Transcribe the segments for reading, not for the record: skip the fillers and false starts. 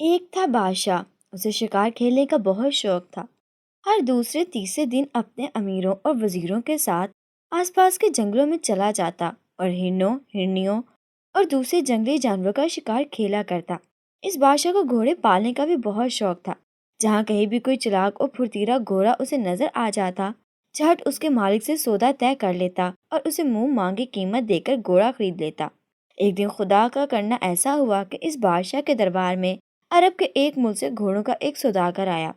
ایک تھا بادشاہ، اسے شکار کھیلنے کا بہت شوق تھا۔ ہر دوسرے تیسرے دن اپنے امیروں اور وزیروں کے ساتھ آس پاس کے جنگلوں میں چلا جاتا اور ہرنوں، ہرنیوں اور دوسرے جنگلی جانوروں کا شکار کھیلا کرتا۔ اس بادشاہ کو گھوڑے پالنے کا بھی بہت شوق تھا۔ جہاں کہیں بھی کوئی چلاک اور پھرتیلا گھوڑا اسے نظر آ جاتا، جھٹ اس کے مالک سے سودا طے کر لیتا اور اسے منہ مانگی قیمت دے کر گھوڑا خرید لیتا۔ ایک دن خدا کا کرنا ایسا ہوا کہ اس بادشاہ کے دربار میں عرب کے ایک ملک سے گھوڑوں کا ایک سوداگر آیا۔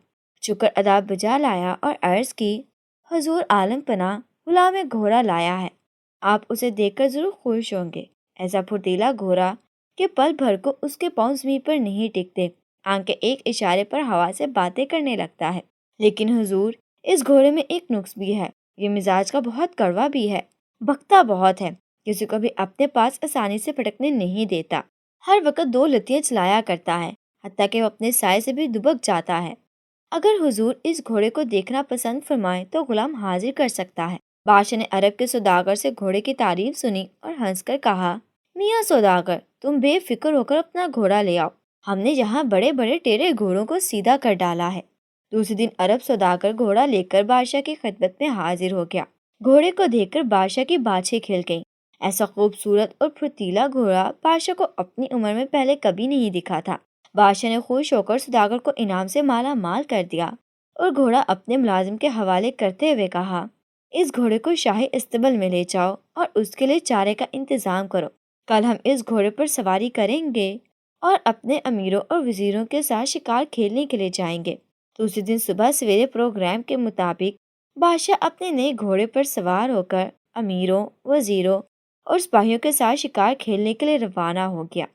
شکر ادا بجا لایا اور عرض کی، حضور عالم پناہ، غلام ایک گھوڑا لایا ہے، آپ اسے دیکھ کر ضرور خوش ہوں گے۔ ایسا پھرتیلا گھوڑا کہ پل بھر کو اس کے پاؤں زمین پر نہیں ٹکتے، آنکھیں ایک اشارے پر ہوا سے باتیں کرنے لگتا ہے۔ لیکن حضور، اس گھوڑے میں ایک نقص بھی ہے، یہ مزاج کا بہت کڑوا بھی ہے، بکتا بہت ہے، کسی کو بھی اپنے پاس آسانی سے پھٹکنے نہیں دیتا، ہر وقت دو لتیاں چلایا کرتا ہے، حتیٰ کہ وہ اپنے سائے سے بھی دبک جاتا ہے۔ اگر حضور اس گھوڑے کو دیکھنا پسند فرمائیں تو غلام حاضر کر سکتا ہے۔ بادشاہ نے عرب کے سوداگر سے گھوڑے کی تعریف سنی اور ہنس کر کہا، میاں سوداگر، تم بے فکر ہو کر اپنا گھوڑا لے آؤ، ہم نے یہاں بڑے بڑے ٹیڑے گھوڑوں کو سیدھا کر ڈالا ہے۔ دوسرے دن عرب سوداگر گھوڑا لے کر بادشاہ کی خدمت میں حاضر ہو گیا۔ گھوڑے کو دیکھ کر بادشاہ کی باچھیں کھل گئیں۔ ایسا خوبصورت اور پھرتیلا گھوڑا بادشاہ کو اپنی عمر میں پہلے کبھی نہیں دکھا تھا۔ بادشاہ نے خوش ہو کر سوداگر کو انعام سے مالا مال کر دیا اور گھوڑا اپنے ملازم کے حوالے کرتے ہوئے کہا، اس گھوڑے کو شاہی استبل میں لے جاؤ اور اس کے لیے چارے کا انتظام کرو۔ کل ہم اس گھوڑے پر سواری کریں گے اور اپنے امیروں اور وزیروں کے ساتھ شکار کھیلنے کے لیے جائیں گے۔ دوسرے دن صبح سویرے پروگرام کے مطابق بادشاہ اپنے نئے گھوڑے پر سوار ہو کر امیروں، وزیروں اور سپاہیوں کے ساتھ شکار کھیلنے کے لیے روانہ ہو گیا۔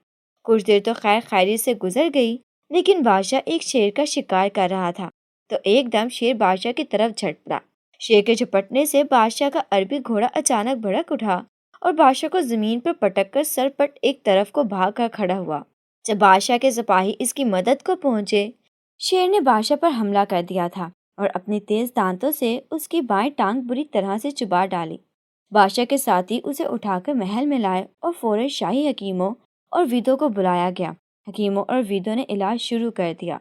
کچھ دیر تو خیر خیریت سے گزر گئی، لیکن بادشاہ ایک شیر کا شکار کر رہا تھا تو ایک دم شیر بادشاہ کی طرف جھٹ پڑا۔ شیر کے جھپٹنے سے بادشاہ کا عربی گھوڑا اچانک بھڑک اٹھا اور بادشاہ کو زمین پر پٹک کر سر پٹ ایک طرف کو بھاگ کر کھڑا ہوا۔ جب بادشاہ کے سپاہی اس کی مدد کو پہنچے، شیر نے بادشاہ پر حملہ کر دیا تھا اور اپنی تیز دانتوں سے اس کی بائیں ٹانگ بری طرح سے چبا ڈالی۔ بادشاہ کے ساتھی اسے اٹھا کر محل میں لائے اور فوراً شاہی حکیموں اور ویدوں کو بلایا گیا۔ حکیموں اور ویدوں نے علاج شروع کر دیا۔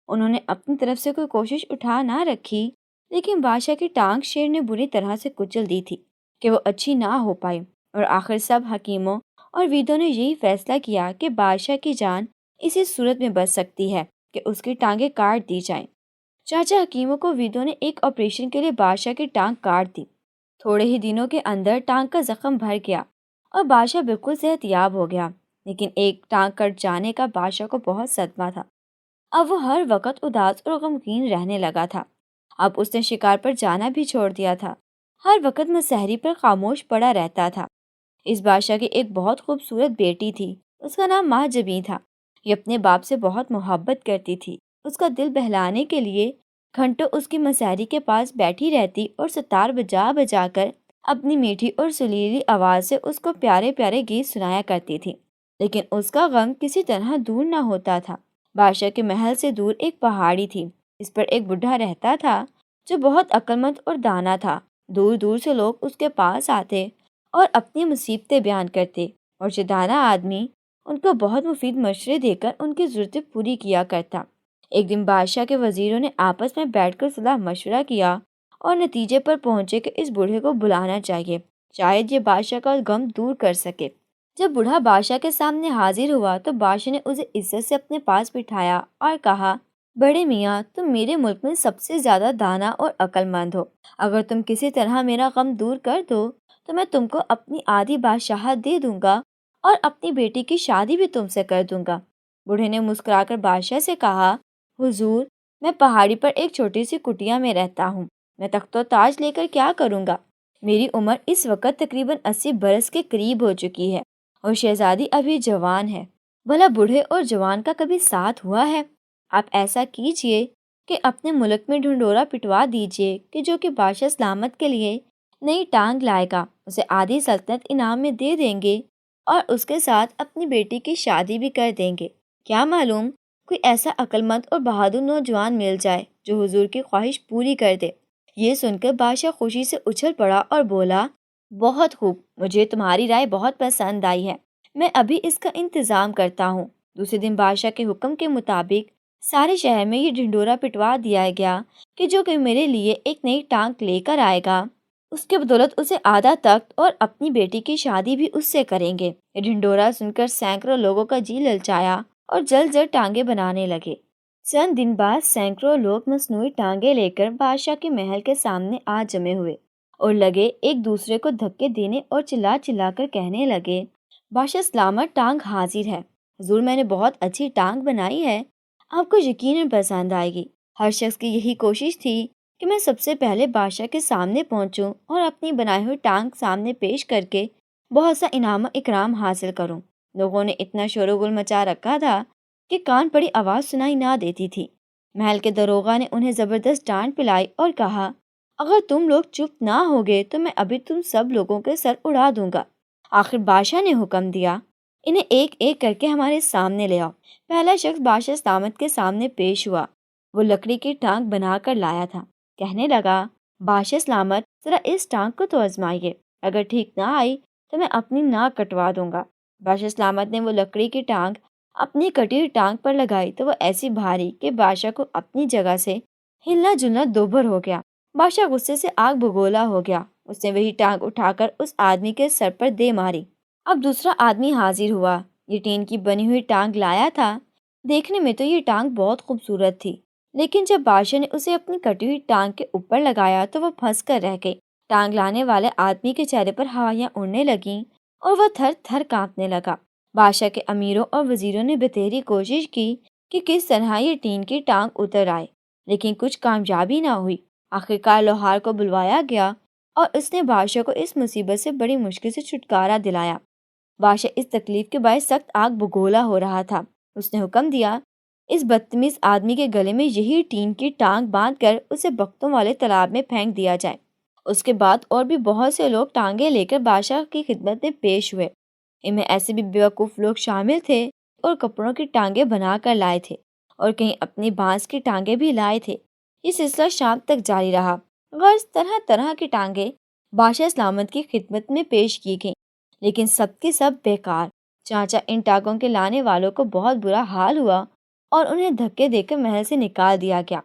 انہوں نے اپنی طرف سے کوئی کوشش اٹھا نہ رکھی، لیکن بادشاہ کی ٹانگ شیر نے بری طرح سے کچل دی تھی کہ وہ اچھی نہ ہو پائی، اور آخر سب حکیموں اور ویدوں نے یہی فیصلہ کیا کہ بادشاہ کی جان اسی صورت میں بچ سکتی ہے کہ اس کی ٹانگیں کاٹ دی جائیں۔ چاچا حکیموں کو ویدوں نے ایک آپریشن کے لیے بادشاہ کی ٹانگ کاٹ دی۔ تھوڑے ہی دنوں کے اندر ٹانگ کا زخم بھر گیا اور بادشاہ بالکل صحت یاب ہو گیا، لیکن ایک ٹانگ کٹ جانے کا بادشاہ کو بہت صدمہ تھا۔ اب وہ ہر وقت اداس اور غمگین رہنے لگا تھا۔ اب اس نے شکار پر جانا بھی چھوڑ دیا تھا، ہر وقت مسحری پر خاموش پڑا رہتا تھا۔ اس بادشاہ کی ایک بہت خوبصورت بیٹی تھی، اس کا نام ماہ جبیں تھا۔ یہ اپنے باپ سے بہت محبت کرتی تھی۔ اس کا دل بہلانے کے لیے گھنٹوں اس کی مسحری کے پاس بیٹھی رہتی اور ستار بجا بجا کر اپنی میٹھی اور سریلی آواز سے اس کو پیارے پیارے گیت سنایا کرتی تھی، لیکن اس کا غم کسی طرح دور نہ ہوتا تھا۔ بادشاہ کے محل سے دور ایک پہاڑی تھی، اس پر ایک بڈھا رہتا تھا جو بہت عقلمند اور دانا تھا۔ دور دور سے لوگ اس کے پاس آتے اور اپنی مصیبتیں بیان کرتے، اور یہ دانا آدمی ان کو بہت مفید مشورے دے کر ان کی ضرورتیں پوری کیا کرتا۔ ایک دن بادشاہ کے وزیروں نے آپس میں بیٹھ کر صلاح مشورہ کیا اور نتیجے پر پہنچے کہ اس بوڑھے کو بلانا چاہیے، شاید یہ بادشاہ کا غم دور کر سکے۔ جب بوڑھا بادشاہ کے سامنے حاضر ہوا تو بادشاہ نے اسے عزت سے اپنے پاس بٹھایا اور کہا، بڑے میاں، تم میرے ملک میں سب سے زیادہ دانا اور عقل مند ہو۔ اگر تم کسی طرح میرا غم دور کر دو تو میں تم کو اپنی آدھی بادشاہت دے دوں گا اور اپنی بیٹی کی شادی بھی تم سے کر دوں گا۔ بوڑھے نے مسکرا کر بادشاہ سے کہا، حضور، میں پہاڑی پر ایک چھوٹی سی کٹیا میں رہتا ہوں، میں تخت و تاج لے کر کیا کروں گا؟ میری عمر اس وقت تقریباً 80 برس کے قریب ہو چکی ہے اور شہزادی ابھی جوان ہے۔ بھلا بوڑھے اور جوان کا کبھی ساتھ ہوا ہے؟ آپ ایسا کیجئے کہ اپنے ملک میں ڈھنڈورا پٹوا دیجئے کہ جو کہ بادشاہ سلامت کے لیے نئی ٹانگ لائے گا، اسے آدھی سلطنت انعام میں دے دیں گے اور اس کے ساتھ اپنی بیٹی کی شادی بھی کر دیں گے۔ کیا معلوم کوئی ایسا عقلمند اور بہادر نوجوان مل جائے جو حضور کی خواہش پوری کر دے۔ یہ سن کر بادشاہ خوشی سے اچھل پڑا اور بولا، بہت خوب، مجھے تمہاری رائے بہت پسند آئی ہے، میں ابھی اس کا انتظام کرتا ہوں۔ دوسرے دن بادشاہ کے حکم کے مطابق سارے شہر میں یہ ڈھنڈورا پٹوا دیا گیا کہ جو کہ میرے لیے ایک نئی ٹانک لے کر آئے گا اس کے بدولت اسے آدھا تخت اور اپنی بیٹی کی شادی بھی اس سے کریں گے۔ یہ ڈھنڈورا سن کر سینکڑوں لوگوں کا جی للچایا اور جلد جلد ٹانگیں بنانے لگے۔ چند دن بعد سینکڑوں لوگ مصنوعی ٹانگیں لے کر بادشاہ کے محل کے سامنے آ جمے ہوئے اور لگے ایک دوسرے کو دھکے دینے اور چلا چلا کر کہنے لگے، بادشاہ سلامت، ٹانگ حاضر ہے۔ حضور، میں نے بہت اچھی ٹانگ بنائی ہے، آپ کو یقیناً پسند آئے گی۔ ہر شخص کی یہی کوشش تھی کہ میں سب سے پہلے بادشاہ کے سامنے پہنچوں اور اپنی بنائی ہوئی ٹانگ سامنے پیش کر کے بہت سا انعام و اکرام حاصل کروں۔ لوگوں نے اتنا شور و گل مچا رکھا تھا کہ کان پڑی آواز سنائی نہ دیتی تھی۔ محل کے داروغہ نے انہیں زبردست ڈانٹ پلائی اور کہا، اگر تم لوگ چپ نہ ہوگے تو میں ابھی تم سب لوگوں کے سر اڑا دوں گا۔ آخر بادشاہ نے حکم دیا، انہیں ایک ایک کر کے ہمارے سامنے لے آؤ۔ پہلا شخص بادشاہ سلامت کے سامنے پیش ہوا۔ وہ لکڑی کی ٹانگ بنا کر لایا تھا۔ کہنے لگا، بادشاہ سلامت، ذرا اس ٹانگ کو تو آزمائیے، اگر ٹھیک نہ آئی تو میں اپنی ناک کٹوا دوں گا۔ بادشاہ سلامت نے وہ لکڑی کی ٹانگ اپنی کٹی ہوئی ٹانگ پر لگائی تو وہ ایسی بھاری کہ بادشاہ کو اپنی جگہ سے ہلنا جلنا دوبھر ہو گیا۔ بادشاہ غصے سے آگ بگولا ہو گیا۔ اس نے وہی ٹانگ اٹھا کر اس آدمی کے سر پر دے ماری۔ اب دوسرا آدمی حاضر ہوا۔ یہ ٹین کی بنی ہوئی ٹانگ لایا تھا۔ دیکھنے میں تو یہ ٹانگ بہت خوبصورت تھی، لیکن جب بادشاہ نے اسے اپنی کٹی ہوئی ٹانگ کے اوپر لگایا تو وہ پھنس کر رہ گئی۔ ٹانگ لانے والے آدمی کے چہرے پر ہوائیاں اڑنے لگیں اور وہ تھر تھر کانپنے لگا۔ بادشاہ کے امیروں اور وزیروں نے بتھیری کوشش کی کہ کس طرح یہ ٹین کی ٹانگ اتر آئے، لیکن کچھ کامیابی نہ ہوئی۔ آخرکار لوہار کو بلوایا گیا اور اس نے بادشاہ کو اس مصیبت سے بڑی مشکل سے چھٹکارا دلایا۔ بادشاہ اس تکلیف کے باعث سخت آگ بگولا ہو رہا تھا۔ اس نے حکم دیا، اس بدتمیز آدمی کے گلے میں یہی ٹین کی ٹانگ باندھ کر اسے بختوں والے تالاب میں پھینک دیا جائے۔ اس کے بعد اور بھی بہت سے لوگ ٹانگیں لے کر بادشاہ کی خدمت میں پیش ہوئے۔ ان میں ایسے بھی بیوقوف لوگ شامل تھے اور کپڑوں کی ٹانگیں بنا کر لائے تھے اور کہیں اپنی بانس کی ٹانگیں بھی لائے تھے۔ یہ سلسلہ شام تک جاری رہا۔ غرض طرح طرح کی ٹانگیں بادشاہ سلامت کی خدمت میں پیش کی گئیں، لیکن سب کی سب بیکار۔ چانچہ ان ٹانگوں کے لانے والوں کو بہت برا حال ہوا اور انہیں دھکے دے کر محل سے نکال دیا گیا۔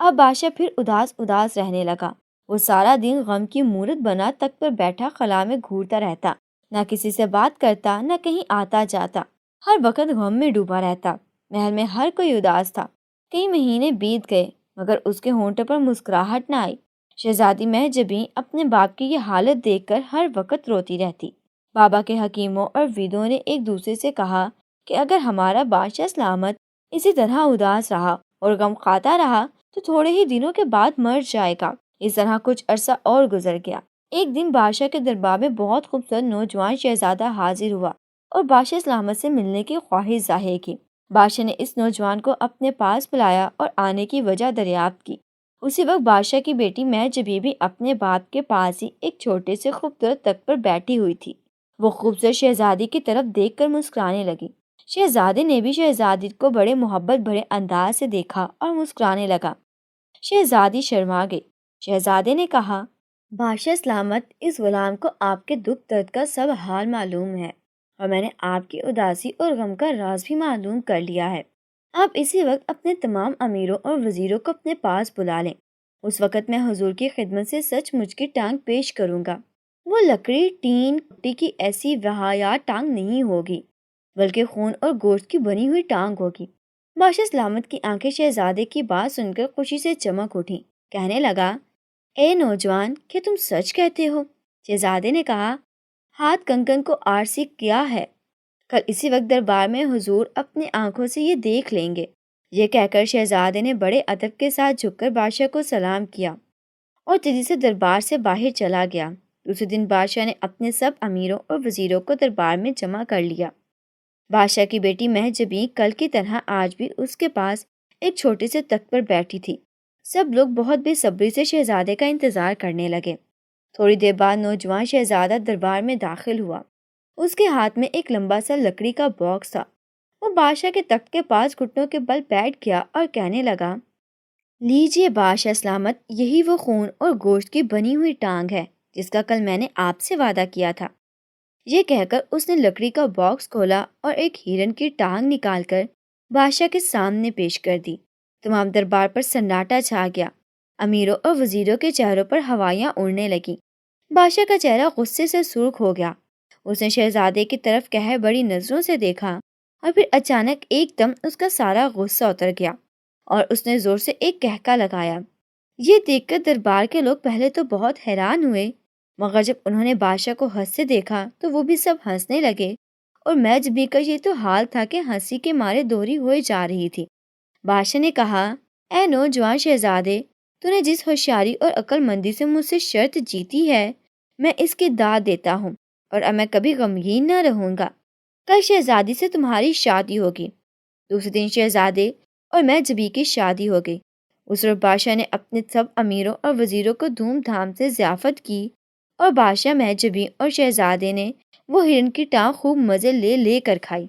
اب بادشاہ پھر اداس اداس رہنے لگا۔ وہ سارا دن غم کی مورت بنا تخت پر بیٹھا خلا میں گھورتا رہتا، نہ کسی سے بات کرتا، نہ کہیں آتا جاتا، ہر وقت غم میں ڈوبا رہتا۔ محل میں ہر کوئی اداس تھا۔ کئی مہینے بیت گئے مگر اس کے ہونٹوں پر مسکراہٹ نہ آئی۔ شہزادی مہجبین اپنے باپ کی یہ حالت دیکھ کر ہر وقت روتی رہتی۔ بابا کے حکیموں اور ویدوں نے ایک دوسرے سے کہا کہ اگر ہمارا بادشاہ سلامت اسی طرح اداس رہا اور غم کھاتا رہا تو تھوڑے ہی دنوں کے بعد مر جائے گا۔ اس طرح کچھ عرصہ اور گزر گیا۔ ایک دن بادشاہ کے دربار میں بہت خوبصورت نوجوان شہزادہ حاضر ہوا اور بادشاہ سلامت سے ملنے کی خواہش ظاہر کی۔ بادشاہ نے اس نوجوان کو اپنے پاس بلایا اور آنے کی وجہ دریافت کی۔ اسی وقت بادشاہ کی بیٹی مہجبی بھی اپنے باپ کے پاس ہی ایک چھوٹے سے خوبصورت تخت پر بیٹھی ہوئی تھی۔ وہ خوبصورت شہزادی کی طرف دیکھ کر مسکرانے لگی۔ شہزادے نے بھی شہزادی کو بڑے محبت بھرے انداز سے دیکھا اور مسکرانے لگا۔ شہزادی شرما گئی۔ شہزادے نے کہا، بادشاہ سلامت، اس غلام کو آپ کے دکھ درد کا سب حال معلوم ہے اور میں نے آپ کی اداسی اور غم کا راز بھی معلوم کر لیا ہے۔ آپ اسی وقت اپنے تمام امیروں اور وزیروں کو اپنے پاس بلا لیں۔ اس وقت میں حضور کی خدمت سے سچ مچ کی ٹانگ پیش کروں گا۔ وہ لکڑی، ٹین، مٹی کی ایسی وحیات ٹانگ نہیں ہوگی بلکہ خون اور گوشت کی بنی ہوئی ٹانگ ہوگی۔ بادشاہ سلامت کی آنکھیں شہزادے کی بات سن کر خوشی سے چمک اٹھیں۔ کہنے لگا، اے نوجوان، کیا تم سچ کہتے ہو؟ شہزادے نے کہا، ہاتھ کنگن کو آرسی کیا ہے، کل اسی وقت دربار میں حضور اپنی آنکھوں سے یہ دیکھ لیں گے۔ یہ کہہ کر شہزادے نے بڑے ادب کے ساتھ جھک کر بادشاہ کو سلام کیا اور تیزی سے دربار سے باہر چلا گیا۔ دوسرے دن بادشاہ نے اپنے سب امیروں اور وزیروں کو دربار میں جمع کر لیا۔ بادشاہ کی بیٹی مہجبین کل کی طرح آج بھی اس کے پاس ایک چھوٹے سے تخت پر بیٹھی تھی۔ سب لوگ بہت بے صبری سے شہزادے کا انتظار کرنے لگے۔ تھوڑی دیر بعد نوجوان شہزادہ دربار میں داخل ہوا۔ اس کے ہاتھ میں ایک لمبا سا لکڑی کا باکس تھا۔ وہ بادشاہ کے تخت کے پاس گھٹنوں کے بل بیٹھ گیا اور کہنے لگا، لیجیے بادشاہ سلامت، یہی وہ خون اور گوشت کی بنی ہوئی ٹانگ ہے جس کا کل میں نے آپ سے وعدہ کیا تھا۔ یہ کہہ کر اس نے لکڑی کا باکس کھولا اور ایک ہرن کی ٹانگ نکال کر بادشاہ کے سامنے پیش کر دی۔ تمام دربار پر سناٹا چھا گیا۔ امیروں اور وزیروں کے چہروں پر ہوائیاں اڑنے لگیں۔ بادشاہ کا چہرہ غصے سے سرخ ہو گیا۔ اس نے شہزادے کی طرف قہر بڑی نظروں سے دیکھا اور پھر اچانک ایک دم اس کا سارا غصہ اتر گیا اور اس نے زور سے ایک کہکا لگایا۔ یہ دیکھ کر دربار کے لوگ پہلے تو بہت حیران ہوئے، مگر جب انہوں نے بادشاہ کو ہنستے دیکھا تو وہ بھی سب ہنسنے لگے، اور میچ بھی کا یہ تو حال تھا کہ ہنسی کے مارے دوہری ہوئے جا رہی تھی۔ بادشاہ نے کہا، اے نوجوان شہزادے، تو نے جس ہوشیاری اور عقل مندی سے مجھ سے شرط جیتی ہے، میں اس کی داد دیتا ہوں، اور اب میں کبھی غمگین نہ رہوں گا۔ کل شہزادی سے تمہاری شادی ہوگی، دوسرے دن شہزادے اور میں جبی کی شادی ہو گئی۔ اس روز بادشاہ نے اپنے سب امیروں اور وزیروں کو دھوم دھام سے ضیافت کی، اور بادشاہ مہجبی اور شہزادے نے وہ ہرن کی ٹانگ خوب مزے لے لے کر کھائی۔